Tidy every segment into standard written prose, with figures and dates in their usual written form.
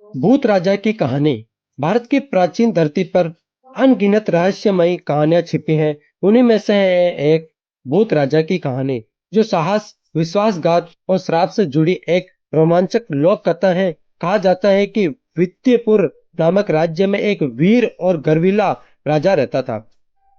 भूत राजा की कहानी। भारत की प्राचीन धरती पर अनगिनत रहस्यमयी कहानियां छिपी हैं। उन्हीं में से है एक भूत राजा की कहानी, जो साहस, विश्वासघात और श्राप से जुड़ी एक रोमांचक लोक कथा है। कहा जाता है कि विद्यपुर नामक राज्य में एक वीर और गर्विला राजा रहता था,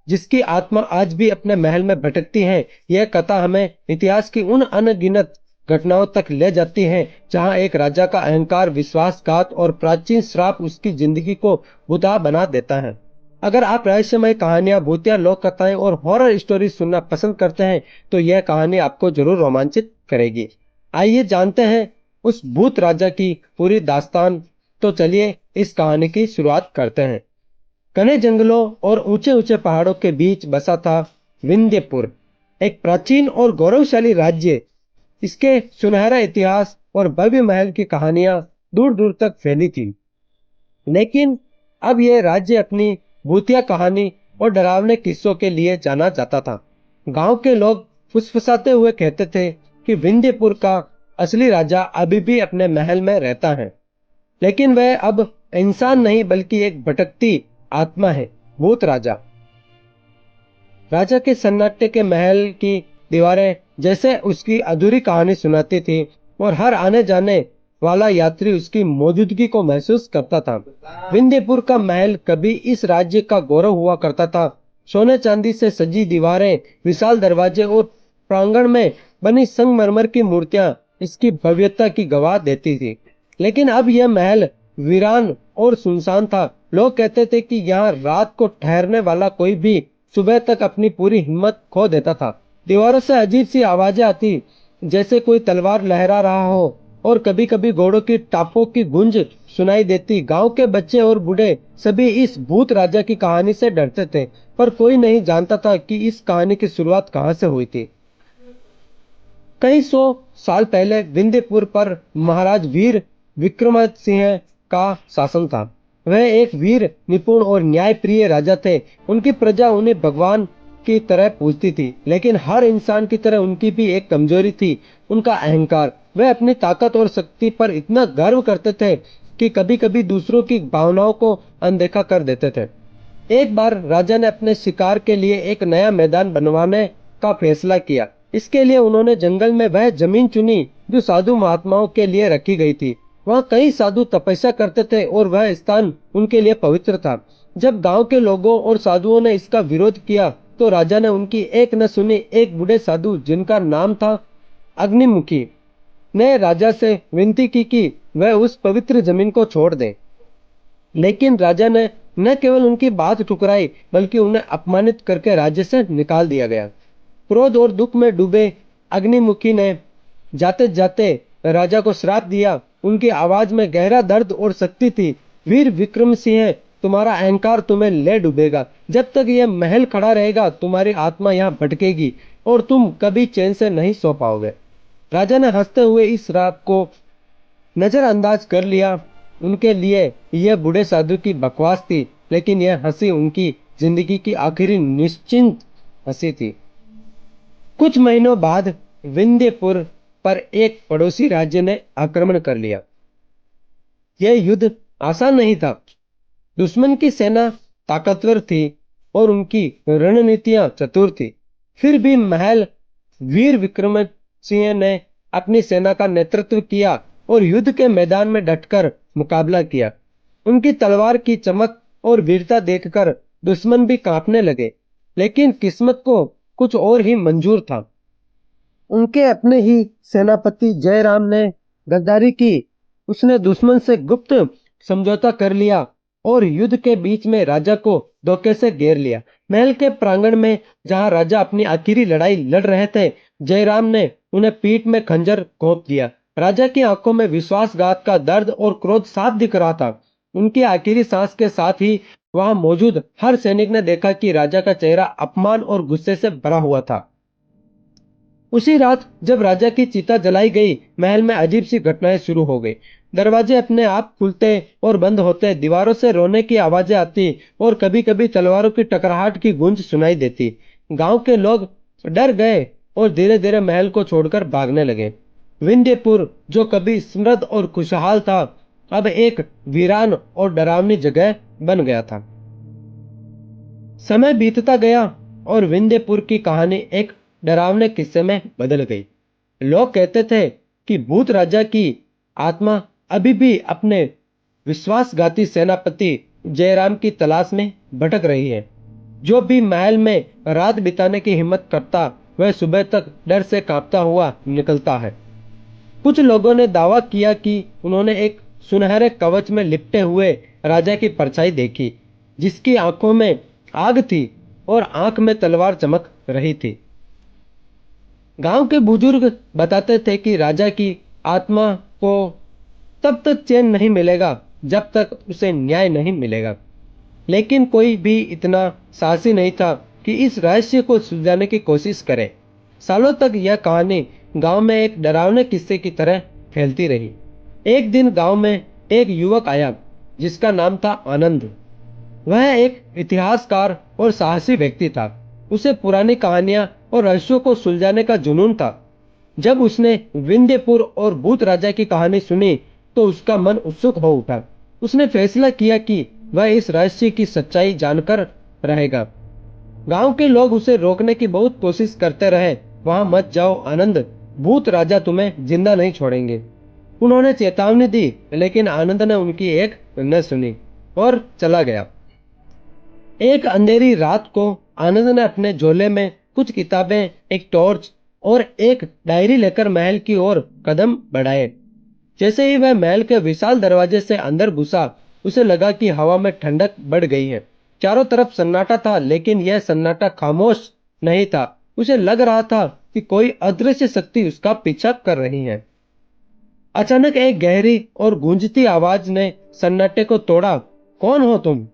जिसकी आत्मा आज भी अपने महल में भटकती है। यह कथा हमें इतिहास की उन अनगिनत घटनाओं तक ले जाती है, जहां एक राजा का अहंकार, विश्वासघात और प्राचीन श्राप उसकी जिंदगी को बुरा बना देता है। अगर आप रहस्यमय कहानियां, भूतिया लोक कथाएं और हॉरर स्टोरी सुनना पसंद करते हैं, तो यह कहानी आपको जरूर रोमांचित करेगी। आइए जानते हैं उस भूत राजा की पूरी दास्तान। तो चलिए इस कहानी की शुरुआत करते हैं। घने जंगलों और ऊंचे ऊंचे पहाड़ों के बीच बसा था विंध्यपुर, एक प्राचीन और गौरवशाली राज्य। इसके सुनहरा इतिहास और भव्य महल की कहानियां दूर दूर तक फैली थी। लेकिन अब यह राज्य अपनी भूतिया कहानी और डरावने किस्सों के लिए जाना जाता था। गांव के लोग फुसफुसाते हुए कहते थे कि विंध्यपुर का असली राजा अभी भी अपने महल में रहता है, लेकिन वह अब इंसान नहीं बल्कि एक भटकती आत्मा है। भूत राजा। राजा के सन्नाटे के महल की दीवारें जैसे उसकी अधूरी कहानी सुनाती थी, और हर आने जाने वाला यात्री उसकी मौजूदगी को महसूस करता था। विंध्यपुर का महल कभी इस राज्य का गौरव हुआ करता था। सोने चांदी से सजी दीवारें, विशाल दरवाजे और प्रांगण में बनी संगमरमर की मूर्तियां इसकी भव्यता की गवाह देती थी। लेकिन अब यह महल वीरान और सुनसान था। लोग कहते थे कि यहाँ रात को ठहरने वाला कोई भी सुबह तक अपनी पूरी हिम्मत खो देता था। दीवारों से अजीब सी आवाजें आती, जैसे कोई तलवार लहरा रहा हो, और कभी कभी घोड़ों की टापों की गूंज सुनाई देती। गांव के बच्चे और बूढ़े सभी इस भूत राजा की कहानी से डरते थे, पर कोई नहीं जानता था कि इस कहानी की शुरुआत कहां से हुई थी। कई सौ साल पहले विंध्यपुर पर महाराज वीर विक्रमादित्य का शासन था। वह एक वीर, निपुण और न्यायप्रिय राजा थे। उनकी प्रजा उन्हें भगवान की तरह पूजती थी, लेकिन हर इंसान की तरह उनकी भी एक कमजोरी थी, उनका अहंकार। वे अपनी ताकत और शक्ति पर इतना गर्व करते थे कि कभी कभी दूसरों की भावनाओं को अनदेखा कर देते थे। एक बार राजा ने अपने शिकार के लिए एक नया मैदान बनवाने का फैसला किया। इसके लिए उन्होंने जंगल में वह जमीन चुनी जो साधु महात्माओं के लिए रखी गई थी। वहाँ कई साधु तपस्या करते थे और वह स्थान उनके लिए पवित्र था। जब गांव के लोगों और साधुओं ने इसका विरोध किया, तो राजा ने उनकी एक न सुनी। एक बूढ़े साधु, जिनका नाम था अग्निमुखी, ने राजा से विनती की कि वह उस पवित्र जमीन को छोड़ दे। लेकिन राजा ने न केवल उनकी बात ठुकराई, बल्कि उन्हें अपमानित करके राज्य से निकाल दिया गया। क्रोध और दुख में डूबे अग्निमुखी ने जाते जाते राजा को श्राप दिया। उनकी आवाज में गहरा दर्द और शक्ति थी। वीर विक्रम सिंह, तुम्हारा अहंकार तुम्हें ले डूबेगा। जब तक यह महल खड़ा रहेगा, तुम्हारी आत्मा यहाँ भटकेगी और तुम कभी चैन से नहीं सो पाओगे। राजा ने हंसते हुए इस श्राप को नजरअंदाज कर लिया। उनके लिए यह बूढ़े साधु की बकवास थी, लेकिन यह हंसी उनकी जिंदगी की आखिरी निश्चिंत हंसी थी। कुछ महीनों बाद विंध्यपुर पर एक पड़ोसी राज्य ने आक्रमण कर लिया। यह युद्ध आसान नहीं था। दुश्मन की सेना ताकतवर थी और उनकी रणनीतियां चतुर थी। फिर भी महल वीर विक्रम सिंह ने अपनी सेना का नेतृत्व किया और युद्ध के मैदान में डटकर मुकाबला किया। उनकी तलवार की चमक और वीरता देखकर दुश्मन भी कांपने लगे। लेकिन किस्मत को कुछ और ही मंजूर था। उनके अपने ही सेनापति जयराम ने गद्दारी की। उसने दुश्मन से गुप्त समझौता कर लिया और युद्ध के बीच में राजा को धोखे से घेर लिया। महल के प्रांगण में, जहां राजा अपनी आखिरी लड़ाई लड़ रहे थे, जयराम ने उन्हें पीठ में खंजर घोंप दिया। राजा की आंखों में विश्वासघात का दर्द और क्रोध साफ दिख रहा था। उनकी आखिरी सांस के साथ ही वहां मौजूद हर सैनिक ने देखा कि राजा का चेहरा अपमान और गुस्से से भरा हुआ था। उसी रात जब राजा की चिता जलाई गई, महल में अजीब सी घटनाएं शुरू हो गई। दरवाजे अपने आप खुलते और बंद होते, दीवारों से रोने की आवाजें आती और कभी कभी तलवारों की टकराहट की गूंज सुनाई देती। गांव के लोग डर गए और धीरे धीरे महल को छोड़कर भागने लगे। विंध्यपुर, जो कभी समृद्ध और खुशहाल था, अब एक वीरान और डरावनी जगह बन गया था। समय बीतता गया और विंध्यपुर की कहानी एक डरावने किस्से में बदल गई। लोग कहते थे कि भूत राजा की आत्मा अभी भी अपने विश्वासघाती सेनापति जयराम की तलाश में भटक रही है। जो भी महल में रात बिताने की हिम्मत करता, वह सुबह तक डर से कांपता हुआ निकलता है। कुछ लोगों ने दावा किया कि उन्होंने एक सुनहरे कवच में लिपटे हुए राजा की परछाई देखी, जिसकी आंखों में आग थी और आंख में तलवार चमक रही थी। गांव के बुजुर्ग बताते थे कि राजा की आत्मा को तब तक चैन नहीं मिलेगा जब तक उसे न्याय नहीं मिलेगा। लेकिन कोई भी इतना साहसी नहीं था कि इस रहस्य को सुलझाने की कोशिश करे। सालों तक यह कहानी गांव में एक डरावने किस्से की तरह फैलती रही। एक दिन गांव में एक युवक आया जिसका नाम था आनंद। वह एक इतिहासकार और साहसी व्यक्ति था। उसे पुरानी कहानियां और रहस्यों को सुलझाने का जुनून था। जब उसने विंध्यपुर और भूत राजा की कहानी सुनी तो उसका मन उत्सुक हो उठा। उसने फैसला किया कि वह इस रहस्य की सच्चाई जानकर रहेगा। गांव के लोग उसे रोकने की बहुत कोशिश करते रहे। वहां मत जाओ आनंद, भूत राजा तुम्हें जिंदा नहीं छोड़ेंगे। उन्होंने चेतावनी दी, लेकिन आनंद ने उनकी एक न सुनी और चला गया। एक अंधेरी रात को आनंद ने अपने झोले में कुछ किताबें, एक टॉर्च और एक डायरी लेकर महल की ओर कदम बढ़ाए। जैसे ही वह महल के विशाल दरवाजे से अंदर घुसा, उसे लगा कि हवा में ठंडक बढ़ गई है। चारों तरफ सन्नाटा था, लेकिन यह सन्नाटा खामोश नहीं था। उसे लग रहा था कि कोई अदृश्य शक्ति उसका पीछा कर रही है। अचानक एक गहरी और गूंजती आवाज ने सन्नाटे को तोड़ा। कौन हो तुम?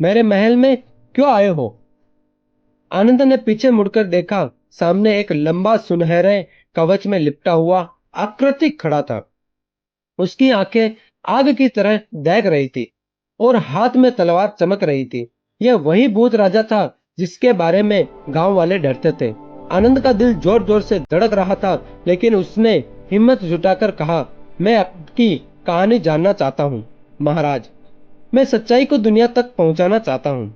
मेरे महल में क्यों आए हो? आनंद ने पीछे मुड़कर देखा। सामने एक लंबा सुनहरे कवच में लिपटा हुआ आकृति खड़ा था। उसकी आंखें आग की तरह दहक रही थी और हाथ में तलवार चमक रही थी। यह वही भूत राजा था जिसके बारे में गांव वाले डरते थे। आनंद का दिल जोर जोर से धड़क रहा था, लेकिन उसने हिम्मत जुटाकर कहा, मैं आपकी कहानी जानना चाहता हूँ महाराज। मैं सच्चाई को दुनिया तक पहुंचाना चाहता हूँ।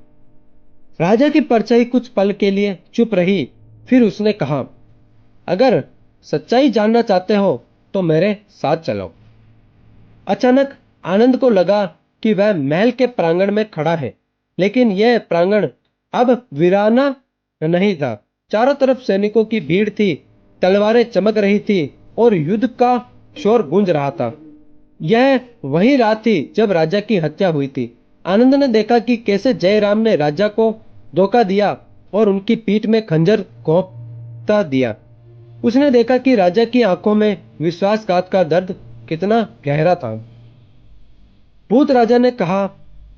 राजा की परछाई कुछ पल के लिए चुप रही। फिर उसने कहा, अगर सच्चाई जानना चाहते हो तो मेरे साथ चलो। अचानक आनंद को लगा कि वह महल के प्रांगण में खड़ा है, लेकिन यह प्रांगण अब वीराना नहीं था। चारों तरफ सैनिकों की भीड़ थी, तलवारें चमक रही थी और युद्ध का शोर गूंज रहा था। यह वही रात थी जब राजा की हत्या हुई थी। आनंद ने देखा कि कैसे जयराम ने राजा को धोखा दिया और उनकी पीठ में खंजर घोंपता दिया। उसने देखा कि राजा की आंखों में विश्वासघात का दर्द कितना गहरा था। भूत राजा ने कहा,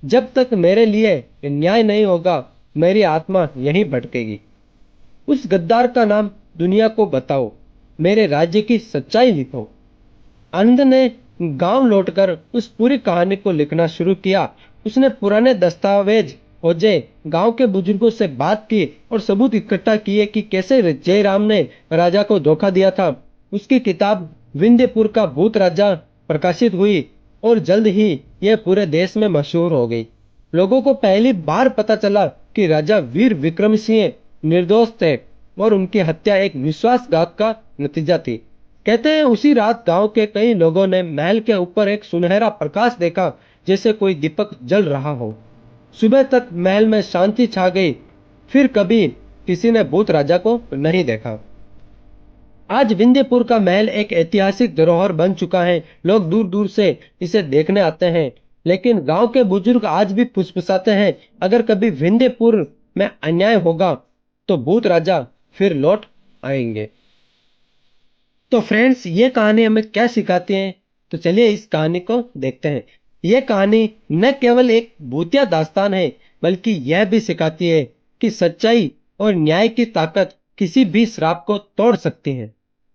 जब तक मेरे लिए न्याय नहीं होगा, मेरी आत्मा यहीं भटकेगी। उस गद्दार का नाम दुनिया को बताओ, मेरे राज्य की सच्चाई लिखो। आनंद ने गांव लौटकर उस पूरी कहानी को लिखना शुरू किया। उसने पुराने दस्तावेज खोजे, गांव के बुजुर्गों से बात की और सबूत इकट्ठा किए कि कैसे जयराम ने राजा को धोखा दिया था। उसकी किताब विंध्यपुर का भूत राजा प्रकाशित हुई और जल्द ही यह पूरे देश में मशहूर हो गई। लोगों को पहली बार पता चला कि राजा वीर विक्रम सिंह निर्दोष थे और उनकी हत्या एक विश्वासघात का नतीजा थी। कहते हैं उसी रात गांव के कई लोगों ने महल के ऊपर एक सुनहरा प्रकाश देखा, जैसे कोई दीपक जल रहा हो। सुबह तक महल में शांति छा गई। फिर कभी किसी ने भूत राजा को नहीं देखा। आज विंध्यपुर का महल एक ऐतिहासिक धरोहर बन चुका है। लोग दूर दूर से इसे देखने आते हैं, लेकिन गांव के बुजुर्ग आज भी फुसफुसाते हैं, अगर कभी विंध्यपुर में अन्याय होगा तो भूत राजा फिर लौट आएंगे। तो फ्रेंड्स, ये कहानी हमें क्या सिखाती है? तो चलिए इस कहानी को देखते हैं। ये कहानी न केवल एक भूतिया दास्तान है, बल्कि यह भी सिखाती है कि सच्चाई और न्याय की ताकत किसी भी श्राप को तोड़ सकती है।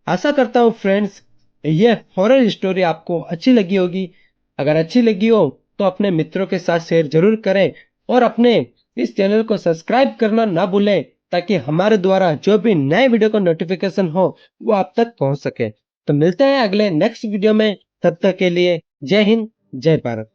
आशा करता हूँ फ्रेंड्स, यह हॉरर स्टोरी आपको अच्छी लगी होगी। अगर अच्छी लगी हो तो अपने मित्रों के साथ शेयर जरूर करें और अपने इस चैनल को सब्सक्राइब करना ना भूलें, ताकि हमारे द्वारा जो भी नए वीडियो का नोटिफिकेशन हो वो आप तक पहुंच सके। तो मिलते हैं अगले नेक्स्ट वीडियो में। तब तक के लिए जय हिंद, जय भारत।